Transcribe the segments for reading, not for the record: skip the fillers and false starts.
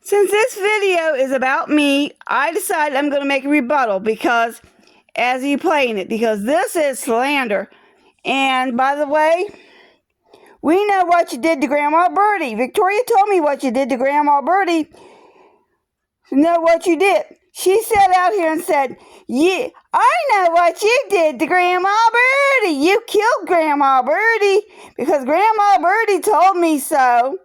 Since this video is about me, I decided I'm going to make a rebuttal because, as you playing it, because this is slander. And by the way, we know what you did to Grandma Birdie. Victoria told me what you did to Grandma Birdie. You know what you did. She sat out here and said, yeah, I know what you did to Grandma Birdie. You killed Grandma Birdie because Grandma Birdie told me so.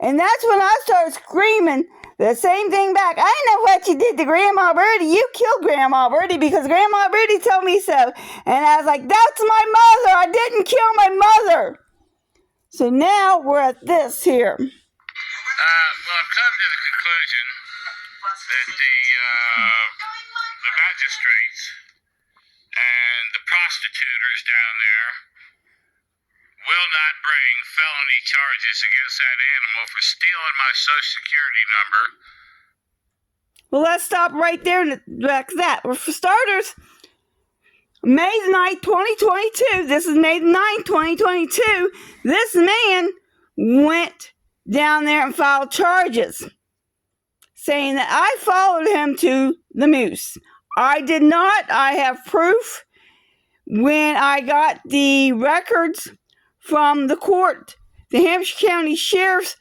And that's when I started screaming the same thing back. I know what you did to Grandma Birdie. You killed Grandma Birdie because Grandma Birdie told me so. And I was like, that's my mother. I didn't kill my mother. So now we're at this here. Well, I've come to the conclusion that the magistrates and the prostituters down there will not bring felony charges against that animal for stealing my Social Security number. Well, let's stop right there and back that. Well, for starters, May 9th, 2022, this is May 9th, 2022, this man went down there and filed charges saying that I followed him to the moose. I did not. I have proof. When I got the records from the court, the Hampshire County Sheriff's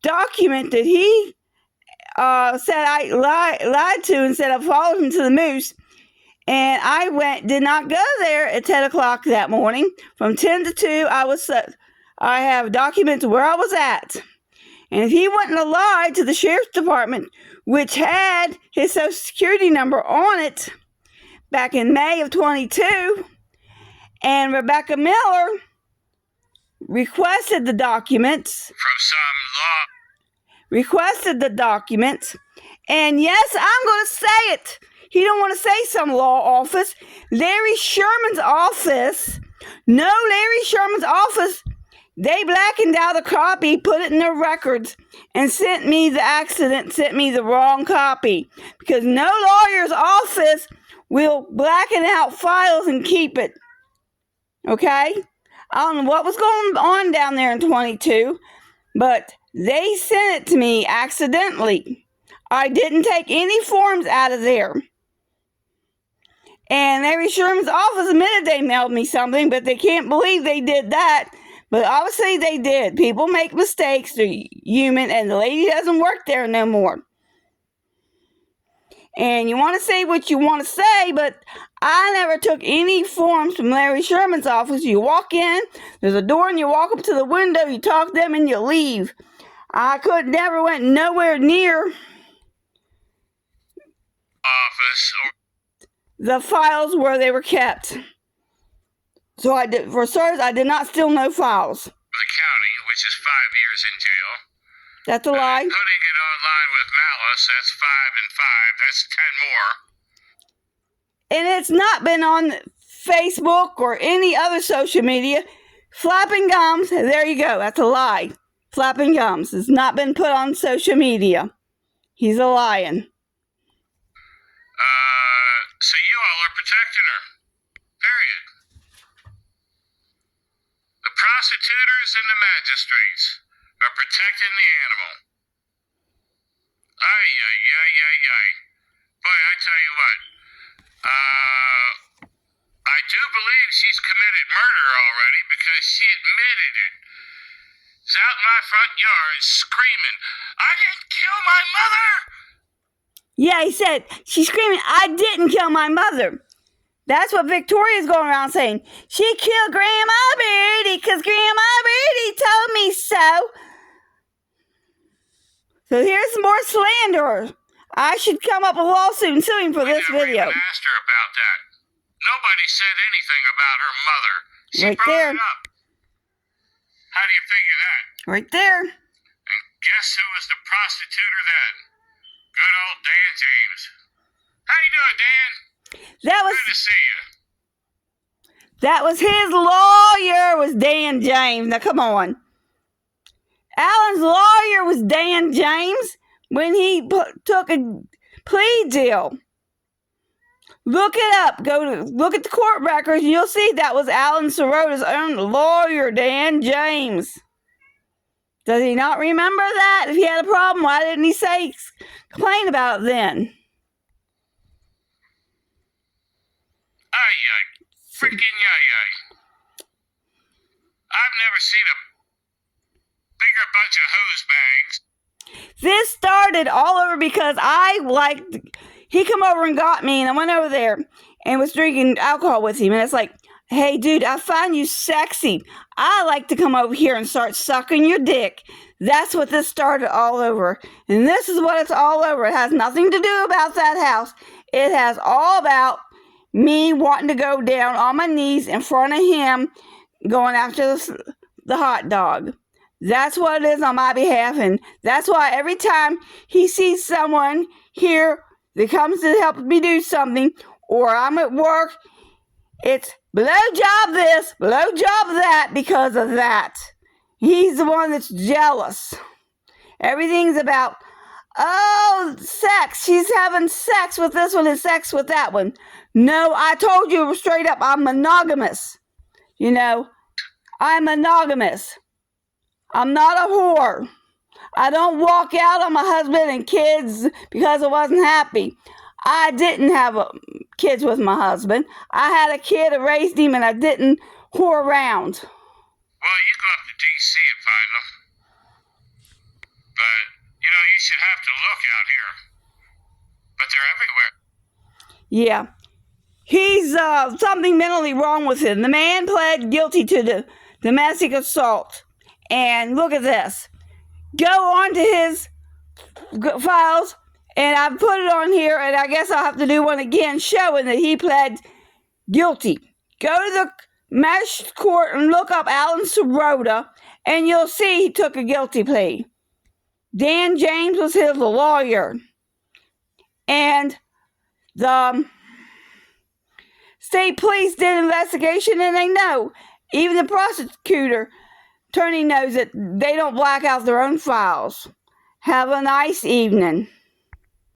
document that he said I lied to and said I followed him to the moose. And I did not go there at 10 o'clock that morning. From 10 to 2, I have documents where I was at. And if he wouldn't have lied to the Sheriff's Department, which had his Social Security number on it back in May of 22, and Rebecca Miller requested the documents. From some law. Requested the documents. And yes, I'm going to say it. He don't want to say some law office. Larry Sherman's office. No, Larry Sherman's office. They blackened out a copy, put it in their records, and sent me the wrong copy. Because no lawyer's office will blacken out files and keep it. Okay? I don't know what was going on down there in 22, but they sent it to me accidentally. I didn't take any forms out of there. And Larry Sherman's office admitted they mailed me something, but they can't believe they did that. But obviously they did. People make mistakes. They're human, and the lady doesn't work there no more. And you want to say what you want to say, but I never took any forms from Larry Sherman's office. You walk in, there's a door, and you walk up to the window, you talk to them, and you leave. I never went nowhere near Office or the files where they were kept. So for starters, I did not steal no files. the county, which is 5 years in jail. That's a lie. Putting it online with malice, that's 5 and 5. That's 10 more. And it's not been on Facebook or any other social media. Flapping Gums, there you go. That's a lie. Flapping Gums has not been put on social media. He's a lying. So you all are protecting her. Period. The prosecutors and the magistrates are protecting the animal. Ay, ay, ay, ay, ay. Boy, I tell you what. I do believe she's committed murder already because she admitted it. She's out in my front yard screaming, I didn't kill my mother! Yeah, he said, she's screaming, I didn't kill my mother. That's what Victoria's going around saying. She killed Grandma Birdie because Grandma Birdie told me so. So here's some more slanderers. I should come up with a lawsuit and sue him for this video. I never even asked her about that. Nobody said anything about her mother. She Right brought there. it up. How do you figure that? Right there. And guess who was the prostituter then? Good old Dan James. How you doing, Dan? Good to see you. That was his lawyer, was Dan James. Now, come on. Alan's lawyer was Dan James when he took a plea deal. Look it up. Look at the court records. You'll see that was Alan Sorota's own lawyer, Dan James. Does he not remember that? If he had a problem, why didn't he complain about it then? Ay, freaking yay. I've never seen a bigger bunch of hose bags. This started all over because he come over and got me, and I went over there and was drinking alcohol with him, and it's like, hey, dude, I find you sexy. I like to come over here and start sucking your dick. That's what this started all over. And this is what it's all over. It has nothing to do about that house. It has all about me wanting to go down on my knees in front of him going after the hot dog. That's what it is on my behalf. And that's why every time he sees someone here that comes to help me do something, or I'm at work, it's blowjob this, blowjob that because of that. He's the one that's jealous. Everything's about, oh, sex. She's having sex with this one and sex with that one. No, I told you straight up, I'm monogamous. You know, I'm monogamous. I'm not a whore. I don't walk out on my husband and kids because I wasn't happy. I didn't have kids with my husband. I had a kid, I raised him, and I didn't whore around. Well, you go up to D.C. and find them. But, you should have to look out here. But they're everywhere. Yeah. He's something mentally wrong with him. The man pled guilty to the domestic assault. And look at this. Go on to his files, and I put it on here, and I guess I'll have to do one again showing that he pled guilty. Go to the magistrate court and look up Alan Sirota, and you'll see he took a guilty plea. Dan James was his lawyer. And the state police did an investigation, and they know. Even the prosecutor attorney knows that they don't black out their own files. Have a nice evening.